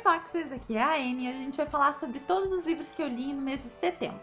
Paxers, aqui é a Anne e a gente vai falar sobre todos os livros que eu li no mês de setembro.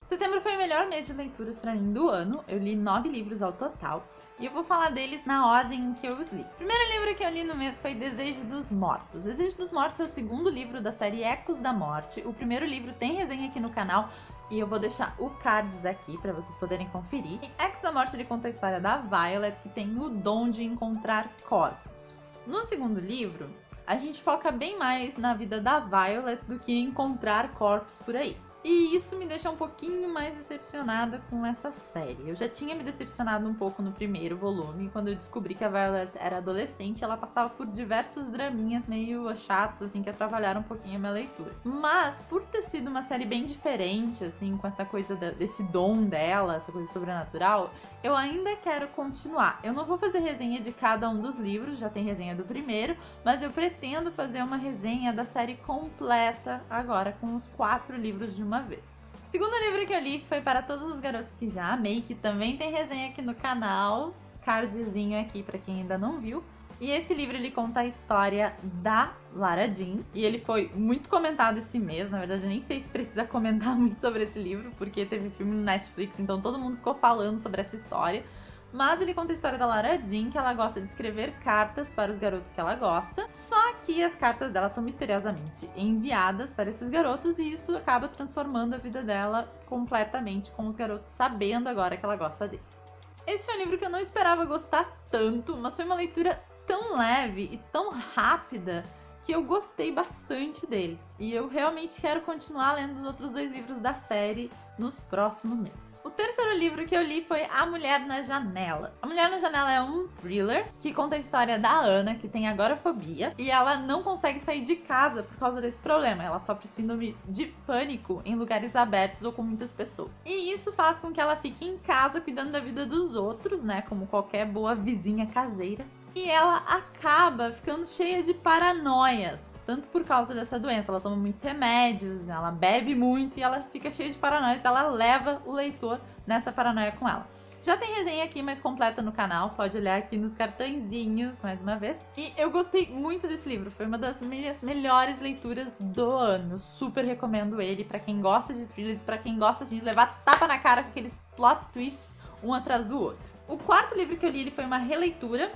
Setembro foi o melhor mês de leituras pra mim do ano, eu li 9 livros ao total e eu vou falar deles na ordem em que eu os li. O primeiro livro que eu li no mês foi Desejo dos Mortos. Desejo dos Mortos é o segundo livro da série Ecos da Morte. O primeiro livro tem resenha aqui no canal e eu vou deixar o cards aqui pra vocês poderem conferir. Em Ecos da Morte ele conta a história da Violet, que tem o dom de encontrar corpos. No segundo livro, a gente foca bem mais na vida da Violet do que encontrar corpos por aí. E isso me deixa um pouquinho mais decepcionada com essa série. Eu já tinha me decepcionado um pouco no primeiro volume, quando eu descobri que a Violet era adolescente, ela passava por diversos draminhas meio chatos, assim, que atrapalharam um pouquinho a minha leitura. Mas, por ter sido uma série bem diferente, assim, com essa coisa desse dom dela, essa coisa sobrenatural, eu ainda quero continuar. Eu não vou fazer resenha de cada um dos livros, já tem resenha do primeiro, mas eu pretendo fazer uma resenha da série completa agora, com os 4 livros de uma vez. O segundo livro que eu li foi Para Todos os Garotos que Já Amei, que também tem resenha aqui no canal, cardzinho aqui pra quem ainda não viu. E esse livro ele conta a história da Lara Jean, e ele foi muito comentado esse mês. Na verdade eu nem sei se precisa comentar muito sobre esse livro, porque teve filme no Netflix, então todo mundo ficou falando sobre essa história. Mas ele conta a história da Lara Jean, que ela gosta de escrever cartas para os garotos que ela gosta, só que as cartas dela são misteriosamente enviadas para esses garotos e isso acaba transformando a vida dela completamente, com os garotos sabendo agora que ela gosta deles. Esse foi um livro que eu não esperava gostar tanto, mas foi uma leitura tão leve e tão rápida que eu gostei bastante dele. E eu realmente quero continuar lendo os outros 2 livros da série nos próximos meses. O terceiro livro que eu li foi A Mulher na Janela. A Mulher na Janela é um thriller que conta a história da Ana, que tem agorafobia, e ela não consegue sair de casa por causa desse problema. Ela sofre síndrome de pânico em lugares abertos ou com muitas pessoas. E isso faz com que ela fique em casa cuidando da vida dos outros, né, como qualquer boa vizinha caseira. E ela acaba ficando cheia de paranoias, tanto por causa dessa doença. Ela toma muitos remédios, ela bebe muito e ela fica cheia de paranoia, então ela leva o leitor nessa paranoia com ela. Já tem resenha aqui mais completa no canal, pode olhar aqui nos cartõezinhos mais uma vez. E eu gostei muito desse livro, foi uma das minhas melhores leituras do ano. Super recomendo ele pra quem gosta de thrillers, pra quem gosta assim, de levar tapa na cara com aqueles plot twists um atrás do outro. O quarto livro que eu li ele foi uma releitura,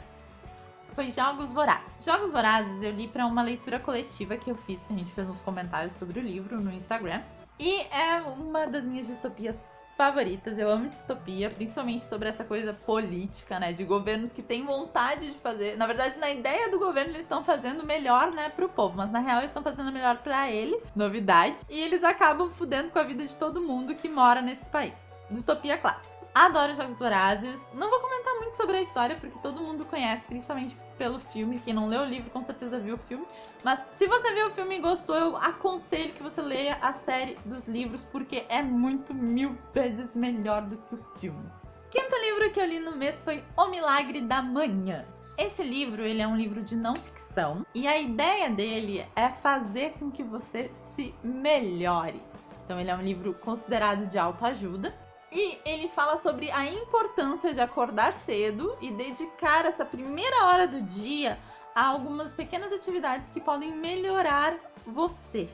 foi Jogos Vorazes. Jogos Vorazes eu li pra uma leitura coletiva que eu fiz, que a gente fez uns comentários sobre o livro no Instagram. E é uma das minhas distopias favoritas. Eu amo distopia, principalmente sobre essa coisa política, né, de governos que têm vontade de fazer. Na verdade, na ideia do governo eles estão fazendo melhor, né, pro povo, mas na real eles estão fazendo melhor pra ele, novidade. E eles acabam fudendo com a vida de todo mundo que mora nesse país. Distopia clássica. Adoro Jogos Vorazes. Não vou comentar muito sobre a história, porque todo mundo conhece, principalmente pelo filme. Quem não leu o livro, com certeza viu o filme. Mas se você viu o filme e gostou, eu aconselho que você leia a série dos livros, porque é muito 1000 vezes melhor do que o filme. Quinto livro que eu li no mês foi O Milagre da Manhã. Esse livro, ele é um livro de não ficção, e a ideia dele é fazer com que você se melhore. Então ele é um livro considerado de autoajuda. E ele fala sobre a importância de acordar cedo e dedicar essa primeira hora do dia a algumas pequenas atividades que podem melhorar você.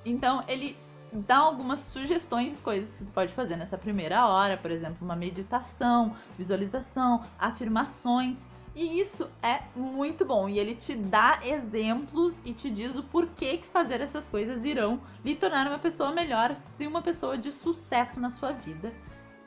Então ele dá algumas sugestões de coisas que você pode fazer nessa primeira hora, por exemplo, uma meditação, visualização, afirmações. E isso é muito bom, e ele te dá exemplos e te diz o porquê que fazer essas coisas irão lhe tornar uma pessoa melhor e uma pessoa de sucesso na sua vida.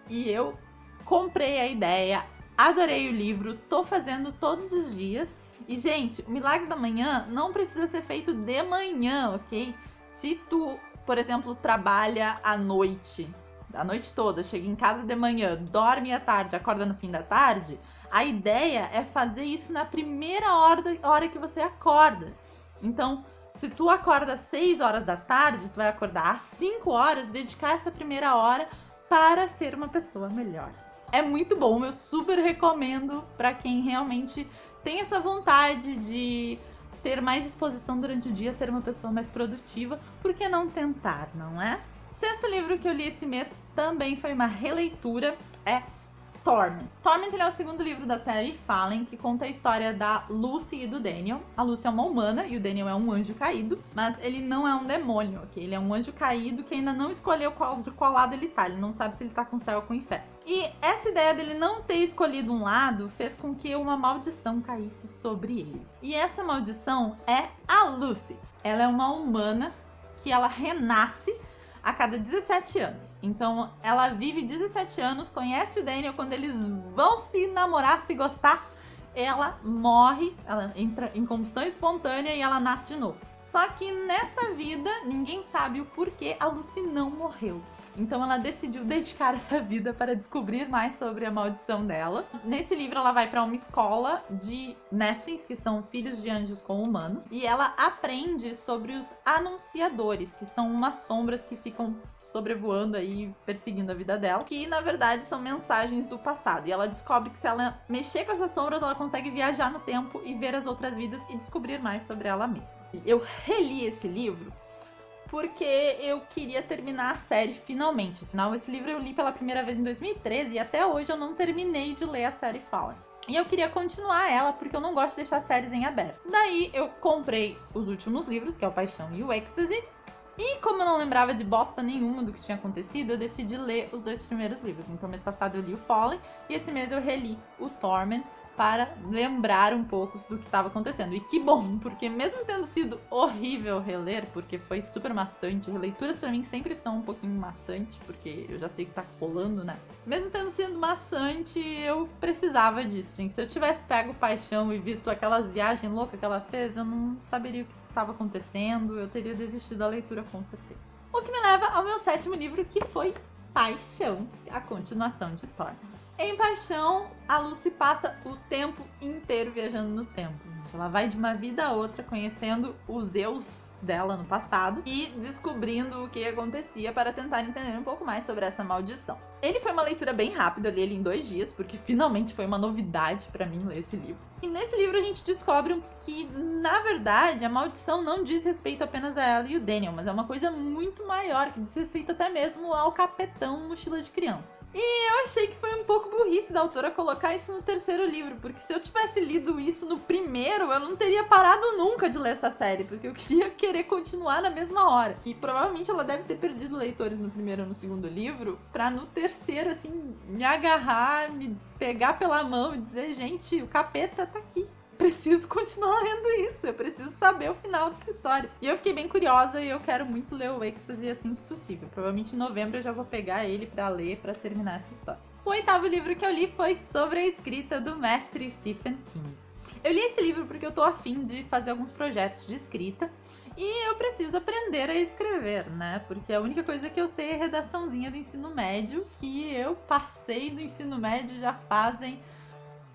E eu comprei a ideia, adorei o livro, tô fazendo todos os dias. E, gente, o Milagre da Manhã não precisa ser feito de manhã, ok? Se tu, por exemplo, trabalha à noite, a noite toda, chega em casa de manhã, dorme à tarde, acorda no fim da tarde, a ideia é fazer isso na primeira hora que você acorda. Então, se tu acorda às 6 horas da tarde, tu vai acordar às 5 horas, dedicar essa primeira hora para ser uma pessoa melhor. É muito bom, eu super recomendo para quem realmente tem essa vontade de ter mais disposição durante o dia, ser uma pessoa mais produtiva. Por que não tentar, não é? Sexto livro que eu li esse mês também foi uma releitura, é Torment. Torment ele é o segundo livro da série Fallen, que conta a história da Lucy e do Daniel. A Lucy é uma humana e o Daniel é um anjo caído, mas ele não é um demônio, ok? Ele é um anjo caído que ainda não escolheu de qual lado ele tá. Ele não sabe se ele tá com o céu ou com o inferno. E essa ideia dele não ter escolhido um lado fez com que uma maldição caísse sobre ele. E essa maldição é a Lucy. Ela é uma humana que ela renasce a cada 17 anos. Então, ela vive 17 anos, conhece o Daniel, quando eles vão se namorar, se gostar, ela morre, ela entra em combustão espontânea e ela nasce de novo. Só que nessa vida, ninguém sabe o porquê a Lucy não morreu. Então ela decidiu dedicar essa vida para descobrir mais sobre a maldição dela. Nesse livro ela vai para uma escola de Nephilim, que são filhos de anjos com humanos, e ela aprende sobre os anunciadores, que são umas sombras que ficam sobrevoando aí, perseguindo a vida dela, que na verdade são mensagens do passado. E ela descobre que se ela mexer com essas sombras, ela consegue viajar no tempo e ver as outras vidas e descobrir mais sobre ela mesma. Eu reli esse livro porque eu queria terminar a série finalmente. Afinal, esse livro eu li pela primeira vez em 2013 e até hoje eu não terminei de ler a série Fallen. E eu queria continuar ela porque eu não gosto de deixar séries em aberto. Daí eu comprei os últimos livros, que é o Paixão e o Êxtase. E como eu não lembrava de bosta nenhuma do que tinha acontecido, eu decidi ler os 2 primeiros livros. Então mês passado eu li o Fallen e esse mês eu reli o Torment para lembrar um pouco do que estava acontecendo. E que bom, porque mesmo tendo sido horrível reler, porque foi super maçante, releituras pra mim sempre são um pouquinho maçantes, porque eu já sei o que tá rolando, né? Mesmo tendo sido maçante, eu precisava disso, gente. Se eu tivesse pego Paixão e visto aquelas viagens loucas que ela fez, eu não saberia o que estava acontecendo, eu teria desistido da leitura com certeza. O que me leva ao meu 7º livro, que foi Paixão, a continuação de Torment. Em Paixão, a Lucy passa o tempo inteiro viajando no tempo. Ela vai de uma vida a outra, conhecendo os eus dela no passado e descobrindo o que acontecia para tentar entender um pouco mais sobre essa maldição. Ele foi uma leitura bem rápida, eu li ele em 2 dias, porque finalmente foi uma novidade para mim ler esse livro. E nesse livro a gente descobre que, na verdade, a maldição não diz respeito apenas a ela e o Daniel, mas é uma coisa muito maior, que diz respeito até mesmo ao capetão Mochila de Criança. E eu achei que foi um pouco burrice da autora colocar isso no 3º livro, porque se eu tivesse lido isso no primeiro, eu não teria parado nunca de ler essa série, porque eu querer continuar na mesma hora. E provavelmente ela deve ter perdido leitores no 1º ou no 2º livro, pra no 3º, assim, me agarrar, me pegar pela mão e dizer, gente, o capeta tá aqui. Preciso continuar lendo isso, eu preciso saber o final dessa história. E eu fiquei bem curiosa e eu quero muito ler o Êxtase assim que possível. Provavelmente em novembro eu já vou pegar ele pra ler, pra terminar essa história. O 8º livro que eu li foi sobre a escrita do mestre Stephen King. Eu li esse livro porque eu tô afim de fazer alguns projetos de escrita e eu preciso aprender a escrever, né? Porque a única coisa que eu sei é redaçãozinha do ensino médio, que eu passei no ensino médio já fazem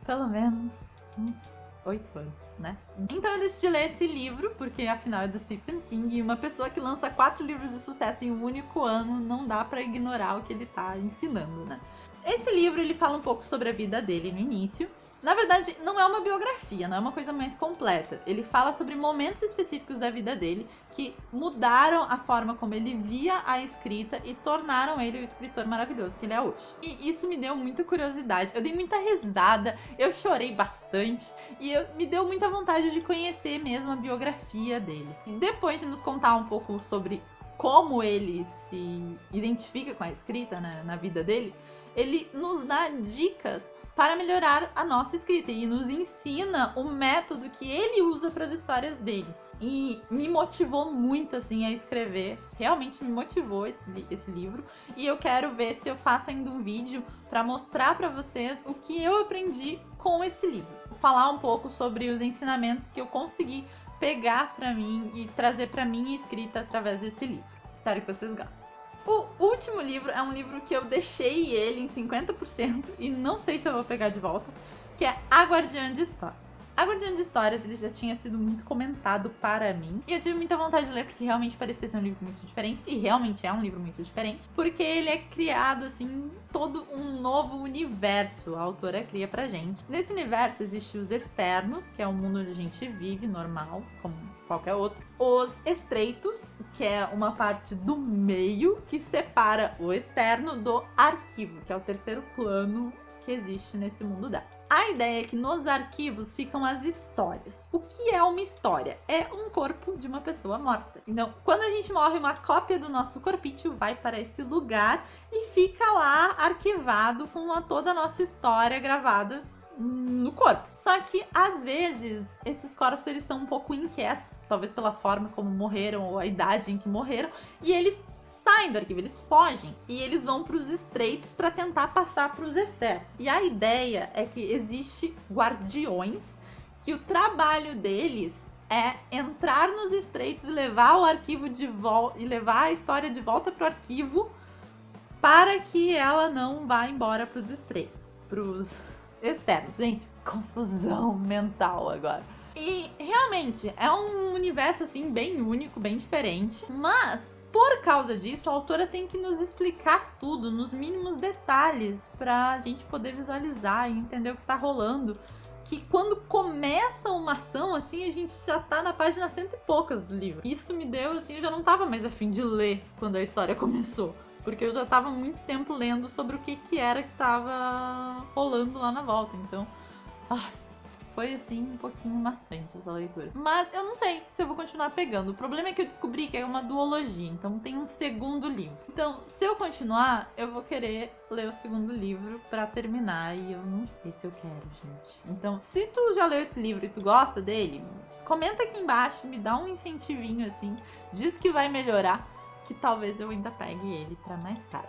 pelo menos uns 8 anos, né? Então eu decidi ler esse livro, porque afinal é do Stephen King, e uma pessoa que lança 4 livros de sucesso em um único ano, não dá pra ignorar o que ele tá ensinando, né? Esse livro, ele fala um pouco sobre a vida dele no início. Na verdade, não é uma biografia, não é uma coisa mais completa. Ele fala sobre momentos específicos da vida dele que mudaram a forma como ele via a escrita e tornaram ele o escritor maravilhoso que ele é hoje. E isso me deu muita curiosidade. Eu dei muita risada, eu chorei bastante e me deu muita vontade de conhecer mesmo a biografia dele. Depois de nos contar um pouco sobre como ele se identifica com a escrita, né, na vida dele, ele nos dá dicas para melhorar a nossa escrita e nos ensina o método que ele usa para as histórias dele. E me motivou muito, assim, a escrever. Realmente me motivou esse livro. E eu quero ver se eu faço ainda um vídeo para mostrar para vocês o que eu aprendi com esse livro. Vou falar um pouco sobre os ensinamentos que eu consegui pegar para mim e trazer para minha escrita através desse livro. Espero que vocês gostem. O último livro é um livro que eu deixei ele em 50% e não sei se eu vou pegar de volta, que é A Guardiã de Histórias. A Guardiã de Histórias, ele já tinha sido muito comentado para mim e eu tive muita vontade de ler porque realmente parecia ser um livro muito diferente e realmente é um livro muito diferente, porque ele é criado, assim, todo um novo universo a autora cria pra gente. Nesse universo existem os externos, que é o mundo onde a gente vive, normal, como qualquer outro. Os estreitos, que é uma parte do meio que separa o externo do arquivo, que é o terceiro plano que existe nesse mundo dela. A ideia é que nos arquivos ficam as histórias. O que é uma história? É um corpo de uma pessoa morta. Então, quando a gente morre, uma cópia do nosso corpício vai para esse lugar e fica lá arquivado com toda a nossa história gravada no corpo. Só que, às vezes, esses corpos eles estão um pouco inquietos, talvez pela forma como morreram ou a idade em que morreram, e eles saem do arquivo, eles fogem e eles vão para os estreitos para tentar passar para os externos. E a ideia é que existe guardiões que o trabalho deles é entrar nos estreitos e levar o arquivo de volta e levar a história de volta para o arquivo para que ela não vá embora para os estreitos, para os externos. Gente, confusão mental agora. E realmente é um universo assim bem único, bem diferente, mas por causa disso, a autora tem que nos explicar tudo, nos mínimos detalhes, pra gente poder visualizar e entender o que tá rolando. Que quando começa uma ação, assim, a gente já tá na página 100 e poucas do livro. Isso me deu, assim, eu já não tava mais a fim de ler quando a história começou. Porque eu já tava muito tempo lendo sobre o que era que tava rolando lá na volta. Então, foi assim um pouquinho maçante essa leitura. Mas eu não sei se eu vou continuar pegando. O problema é que eu descobri que é uma duologia, então tem um segundo livro. Então, se eu continuar, eu vou querer ler o segundo livro pra terminar. E eu não sei se eu quero, gente. Então, se tu já leu esse livro e tu gosta dele, comenta aqui embaixo, me dá um incentivinho assim. Diz que vai melhorar, que talvez eu ainda pegue ele pra mais tarde.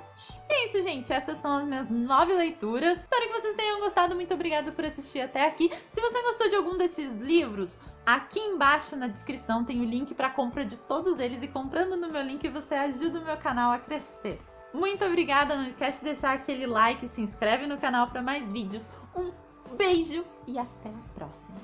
E é isso, gente. Essas são as minhas 9 leituras. Espero que vocês tenham gostado. Muito obrigada por assistir até aqui. Se você gostou de algum desses livros, aqui embaixo na descrição tem o link pra compra de todos eles. E comprando no meu link, você ajuda o meu canal a crescer. Muito obrigada. Não esquece de deixar aquele like e se inscreve no canal pra mais vídeos. Um beijo e até a próxima.